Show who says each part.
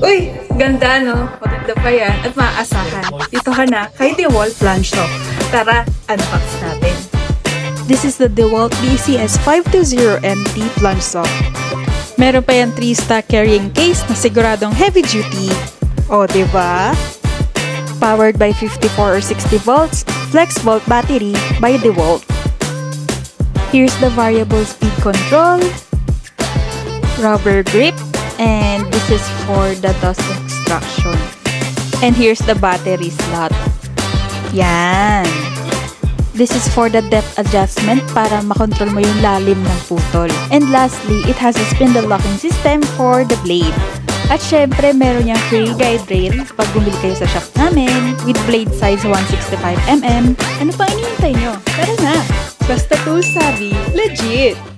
Speaker 1: Uy, ganda no? Maganda pa yan at maaasahan. Dito ka na kay DeWalt Plunge to. Tara, unbox natin.
Speaker 2: This is the DeWalt DCS520NT Plunge Saw. Meron pa yan 3-stack carrying case na siguradong heavy duty. O, diba? Powered by 54 or 60 volts, Flexvolt battery by DeWalt. Here's the variable speed control, rubber grip, and this is for the dust extraction. And here's the battery slot. Yan. This is for the depth adjustment para makontrol mo yung lalim ng putol. And lastly, it has a spindle locking system for the blade. At syempre, meron niyang free guide rail pag bumili kayo sa shop namin with blade size 165mm. Ano pang inihintay nyo? Tara na! Basta tool savvy, legit!